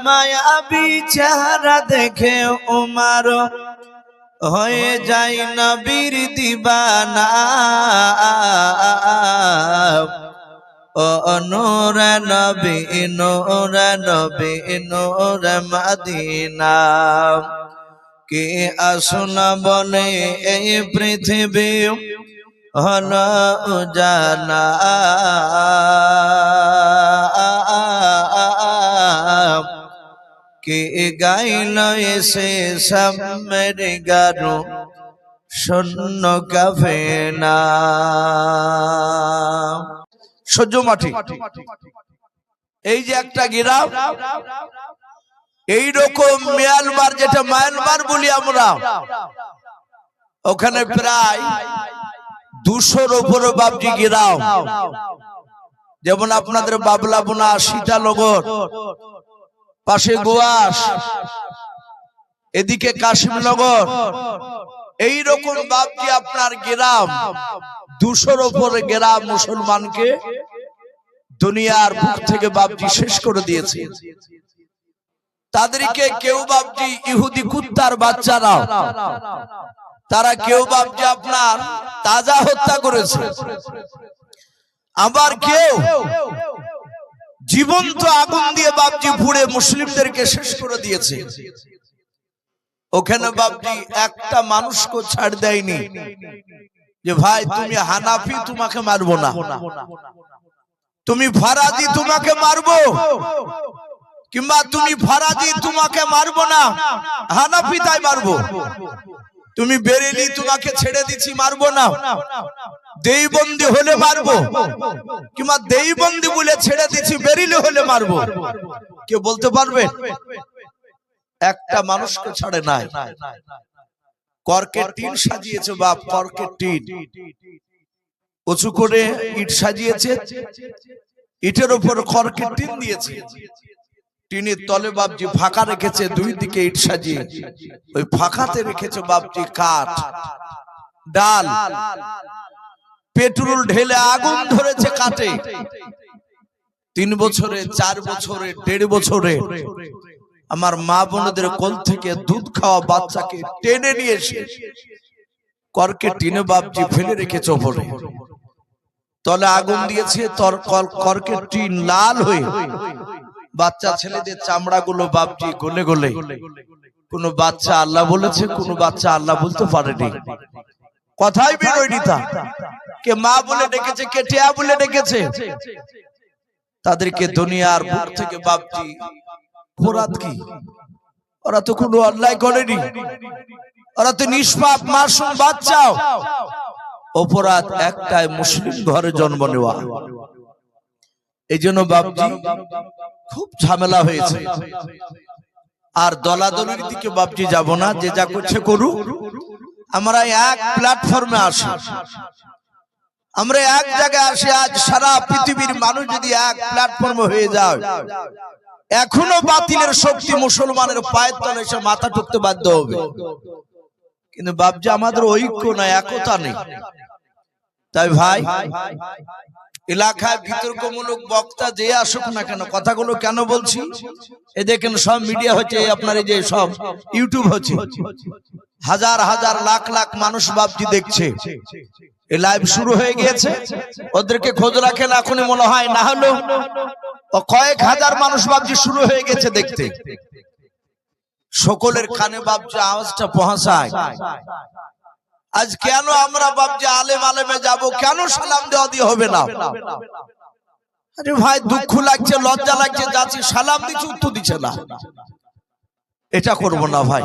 মায়াবী চেহারা দেখে উমর হয়ে যায় নবীর দিবানা। ও নূর নবী নূর নবী নূর মদিনা, কে আসুন বলে এই পৃথিবী হলো উজালা। কে গাইল এসে সামের গারো শূন্য কাফেলা। সহ্য মাটি এই যে একটা গ্রাম, এইরকম মিয়ানমার, যেটা মায়ানমার বলি আমরা, ওখানে প্রায় 200-র উপরে বাবজি গ্রাম। যেমন আপনাদের বাবলাবোনা, সীতানগর, পাশে গোয়াস, এদিকে কাশিমনগর, এইরকম বাবজি আপনার গ্রাম 200-র উপরে গ্রাম মুসলমানকে দুনিয়ার বুক থেকে বাবজি শেষ করে দিয়েছে। তাদেরকে কেউ বাবজি ইহুদি কুত্তার বাচ্চারা, তারা কেউ বাবজি আপনার তাজা হত্যা করেছে, আবার কেউ জীবন্ত আগুন দিয়ে বাবজি পুড়ে মুসলিমদেরকে শেষ করে দিয়েছে। ওখানে বাবজি একটা মানুষকে ছাড় দেয়নি যে ভাই তুমি হানাফি, তোমাকে মারবো না, তুমি ফারাজি, তোমাকে মারবো, কিংবা তুমি ফারাজি, তোমাকে মারবো না, হানাফি তাই মারবো। তুমি বেরেলি, তোমাকে ছেড়ে দিচ্ছি, মারবো না, দেইবন্দি হলে মারবো, কিংবা দেইবন্দি বলে ছেড়ে দিচ্ছি, বেরিলি হলে মারবো। কে বলতে পারবে? একটা মানুষকে ছাড়ে নাই। কর্কের টিন সাজিয়েছে বাপ, কর্কের টিন উঁচু করে ইট সাজিয়েছে, ইটের উপর কর্কের টিন দিয়েছে, টিনের তলে বাবজি ফাঁকা রেখেছে, দুই দিকে ইট সাজিয়ে ওই ফাঁকাতে রেখেছে বাবজি কাঠ, ডাল, পেট্রোল ঢেলে আগুন ধরেছে কাটে। 3 বছরে, 4 বছরে, 1.5 বছরে আমার মা বোনদের কোল থেকে দুধ খাওয়া বাচ্চাকে টেনে নিয়ে এসে কর্কের টিনে বাবজি ফেলে রেখেছে ওপরে, তলে আগুন দিয়েছে, কর্কের টিন লাল হয়ে বাচ্চা ছেলেদের চামড়াগুলো বাবজি গলে গলে। কোন বাচ্চা আল্লাহ বলেছে, কোন বাচ্চা আল্লাহ বলতে পারেনি, কথাই বেরোয়নি। তা কে মা বলে ডেকেছে, কে টিয়া বলে ডেকেছে। তাদেরকে দুনিয়ার বুক থেকে বাবজি, অপরাধ কি? ওরা তো কোনো অন্যায় করেনি, ওরা তো নিষ্পাপ মাসুম বাচ্চাও। অপরাধ একটাই, মুসলিম ঘরে জন্ম নেওয়া। এই জন্য বাবজি খুব ঝামেলা হয়েছে। আর দলাদলির দিকে বাবজি যাব না, যে যা করছে করুক। আমরা এক প্ল্যাটফর্মে আসি, আমরা এক জায়গায় আসি। আজ সারা পৃথিবীর মানুষ যদি এক প্ল্যাটফর্মে হয়ে যায়, এখনো বাতিলের শক্তি মুসলমানের পায়ের তলে এসে মাথা ঠুকতে বাধ্য হবে। কিন্তু বাবজি আমাদের ঐক্য নাই, একতা নেই। তাই ভাই, এলাকায় বিতর্কমূলক বক্তা যে আসুক না কেন, কথাগুলো কেন বলছি, এ দেখেন সব মিডিয়া হচ্ছে, আপনার এই যে সব ইউটিউব হচ্ছে, হাজার হাজার লাখ লাখ মানুষ বাবজি দেখছে। এই লাইভ শুরু হয়ে গিয়েছে, ওদেরকে খোঁজ রাখেন এখনই মনে হয়, না হলো কয়েক হাজার মানুষ বাবজি শুরু হয়ে গেছে দেখতে। সকলের কানে বাবজি আওয়াজটা পৌঁছায়। আজ কেন আমরা বাবজি আলেম আলেমে যাব, কেন সালাম দেওয়া দিয়ে হবে না? আরে ভাই, দুঃখ লাগছে, লজ্জা লাগছে, যাচ্ছি সালাম দিচ্ছি, উত্তর দিচ্ছে না। এটা করব না ভাই,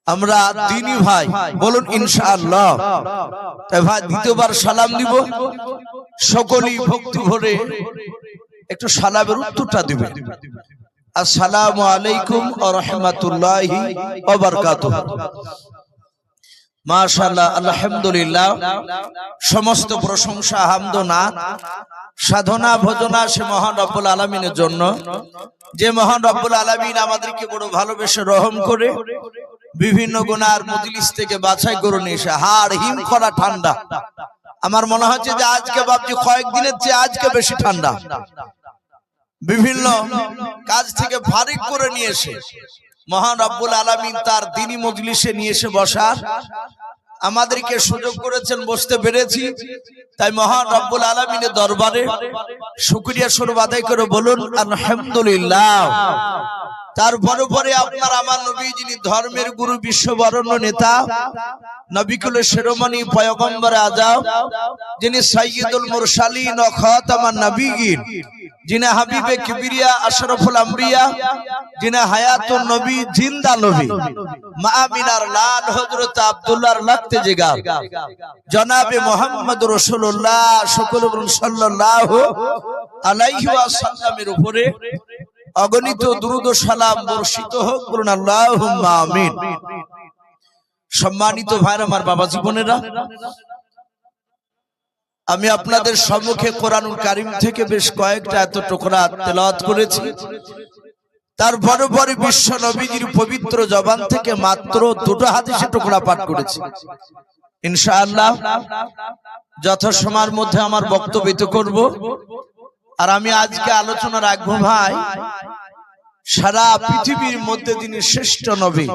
আমরা দিনী ভাই, বলুন ইনশাআল্লাহ। তাই ভাই, দ্বিতীয়বার সালাম দিব, সকলেই ভক্তি ভরে একটু সালামের উত্তরটা দিবে। আসসালামু আলাইকুম ওয়া রাহমাতুল্লাহি ওয়া বারাকাতুহু। মাশাআল্লাহ, আলহামদুলিল্লাহ। সমস্ত প্রশংসা, হামদ ও নাত, সাধনা ভজনা সে মহান রব্বুল আলামিনের জন্য, যে মহান রব্বুল আলামিন আমাদেরকে বড় ভালোবেসে রহম করে বিভিন্ন গুনার মজলিস থেকে বাছাই করে নিয়ে এসে হাড় হিম করা ঠান্ডা। আমার মনে হচ্ছে যে আজকে বাবজি কয়েকদিনের চেয়ে আজকে বেশি ঠান্ডা। বিভিন্ন কাজ থেকে ফারিক করে নিয়ে এসে মহান রব্বুল আলামিন তার দ্বীনি মজলিসে নিয়ে এসে বসার আমাদেরকে সুযোগ করেছেন, বসতে পেরেছি। তাই মহান রব্বুল আলামিনের দরবারে শুকরিয়া স্বরূপ আদায় করে বলুন আলহামদুলিল্লাহ। তারপরে পরে আপনার আমার নবী, যিনি ধর্মের গুরু, বিশ্ববরণ্য নেতা, নবিকুলের শিরোমণি, পয়গম্বর আযম, যিনি সাইয়্যিদুল মুরসালিন ও খাতামান নবিয়্যিন, যিনি হাবিবে কিবরিয়া আশরাফুল আম্বিয়া, যিনি হায়াতুন নবী, জিন্দা নবী, মা আমিনার লাল হযরত আব্দুল্লাহর লাগতে জিগার, জনাবে মুহাম্মদুর রাসূলুল্লাহ সাল্লাল্লাহু আলাইহি ওয়াসাল্লামের উপরে অগণিত দুরূদ ও সালাম বর্ষিত হোক, বলুন আল্লাহুম্মা আমিন। সম্মানিত ভাইরা, আমার বাবা জীবনেরা, আমি আপনাদের সম্মুখে কোরআনুল কারীম থেকে বেশ কয়েকটা এত টুকরা তেলাওয়াত করেছি। তার পরে বিশ্ব নবীজির পবিত্র জবান থেকে মাত্র দুটো হাদিসের টুকরা পাঠ করেছি। ইনশাআল্লাহ যথাসময়ের মধ্যে আমার বক্তব্য করব। আর আমি আজকে আলোচনা রাখবো ভাই, সারা পৃথিবীর মধ্যে যিনি শ্রেষ্ঠ নবী,